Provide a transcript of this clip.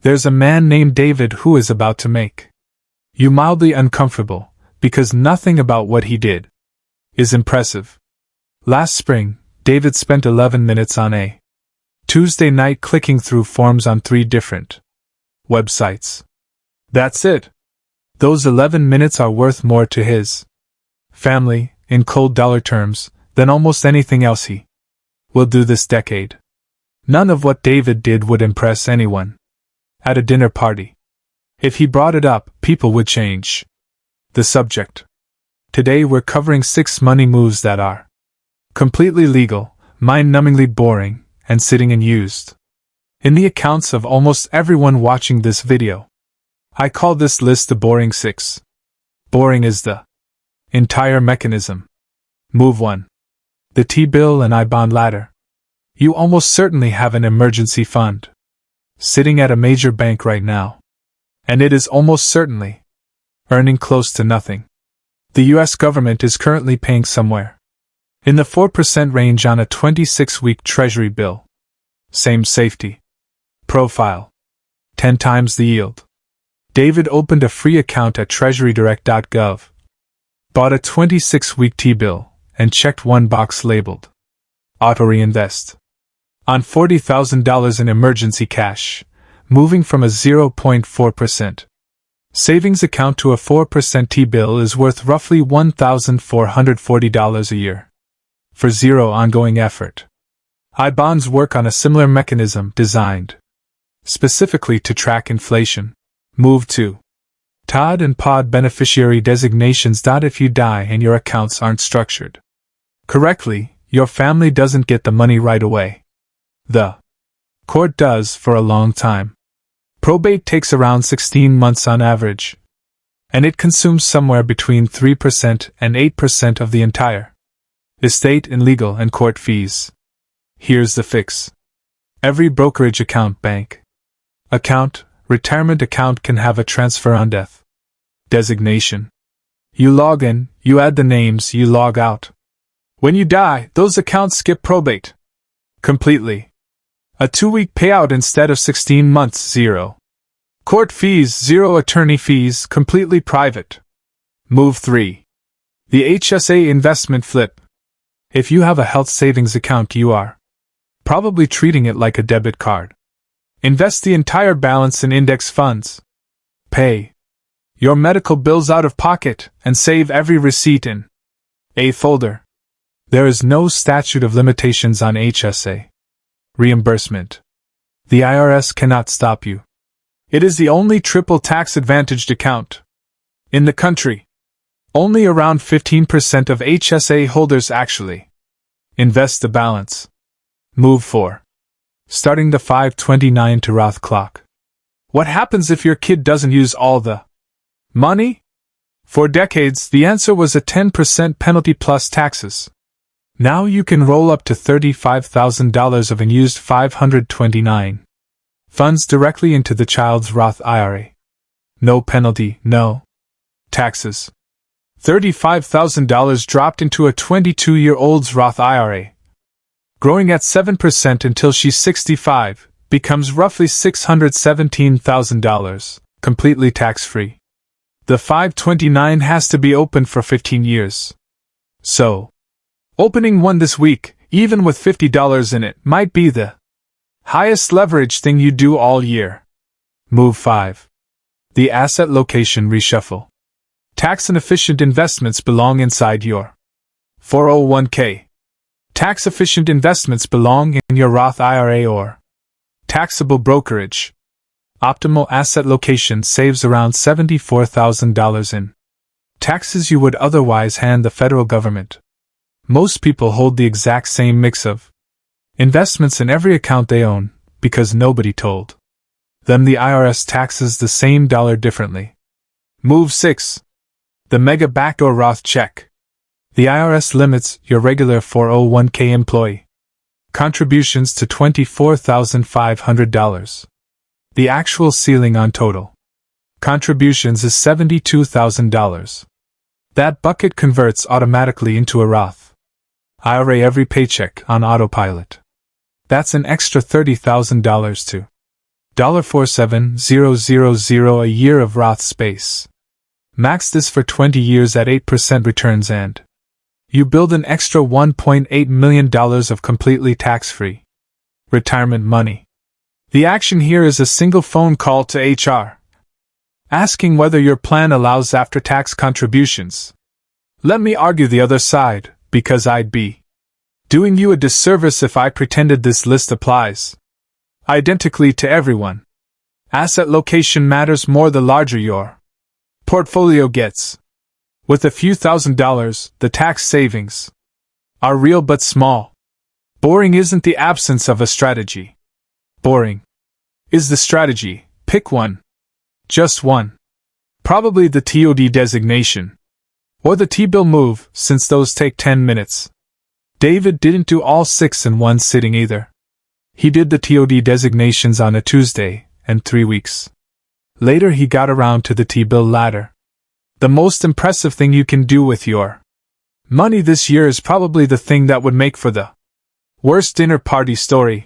There's a man named David who is about to make you mildly uncomfortable, because nothing about what he did is impressive. Last spring, David spent 11 minutes on a Tuesday night clicking through forms on 3 different websites. That's it. Those 11 minutes are worth more to his family, in cold dollar terms, than almost anything else he will do this decade. None of what David did would impress anyone at a dinner party. If he brought it up, people would change the subject. Today we're covering 6 money moves that are completely legal, mind-numbingly boring, and sitting unused in the accounts of almost everyone watching this video. I call this list the Boring 6. Boring is the entire mechanism. Move 1. The T-bill and I-bond ladder. You almost certainly have an emergency fund sitting at a major bank right now, and it is almost certainly earning close to nothing. The US government is currently paying somewhere in the 4% range on a 26-week Treasury bill. Same safety profile. 10 times the yield. David opened a free account at treasurydirect.gov, bought a 26-week T-bill, and checked one box labeled Auto Reinvest on $40,000 in emergency cash, moving from a 0.4% savings account to a 4% T-bill is worth roughly $1,440 a year for zero ongoing effort. I-bonds work on a similar mechanism designed specifically to track inflation. Move 2. Todd and Pod Beneficiary designations. If you die and your accounts aren't structured correctly, your family doesn't get the money right away. The court does for a long time. Probate takes around 16 months on average, and it consumes somewhere between 3% and 8% of the entire estate in legal and court fees. Here's the fix. Every brokerage account, bank account, retirement account can have a transfer on death designation. You log in, you add the names, you log out. When you die, those accounts skip probate completely. A 2-week payout instead of 16 months, 0 court fees, 0 attorney fees, completely private. Move 3. The HSA investment flip. If you have a health savings account, you are probably treating it like a debit card. Invest the entire balance in index funds. Pay your medical bills out of pocket and save every receipt in a folder. There is no statute of limitations on HSA reimbursement. The IRS cannot stop you. It is the only triple tax-advantaged account in the country. Only around 15% of HSA holders actually invest the balance. Move 4. Starting the 529 to Roth clock. What happens if your kid doesn't use all the money? For decades, the answer was a 10% penalty plus taxes. Now you can roll up to $35,000 of unused 529 funds directly into the child's Roth IRA. No penalty, no taxes. $35,000 dropped into a 22-year-old's Roth IRA, growing at 7% until she's 65, becomes roughly $617,000, completely tax-free. The 529 has to be open for 15 years. So, opening one this week, even with $50 in it, might be the highest leverage thing you do all year. Move 5. The asset location reshuffle. Tax-inefficient investments belong inside your 401k. Tax-efficient investments belong in your Roth IRA or taxable brokerage. Optimal asset location saves around $74,000 in taxes you would otherwise hand the federal government. Most people hold the exact same mix of investments in every account they own, because nobody told them the IRS taxes the same dollar differently. Move 6. The Mega Backdoor Roth check. The IRS limits your regular 401k employee contributions to $24,500. The actual ceiling on total contributions is $72,000. That bucket converts automatically into a Roth IRA every paycheck on autopilot. That's an extra $30,000 to $47,000 a year of Roth space. Max this for 20 years at 8% returns and you build an extra $1.8 million of completely tax-free retirement money. The action here is a single phone call to HR, asking whether your plan allows after-tax contributions. Let me argue the other side, because I'd be doing you a disservice if I pretended this list applies identically to everyone. Asset location matters more the larger your portfolio gets. With a few $1,000s, the tax savings are real but small. Boring isn't the absence of a strategy. Boring is the strategy. Pick one. Just one. Probably the TOD designation. Or the T-bill move, since those take 10 minutes. David didn't do all 6 in one sitting either. He did the TOD designations on a Tuesday, and 3 weeks later he got around to the T-bill ladder. The most impressive thing you can do with your money this year is probably the thing that would make for the worst dinner party story.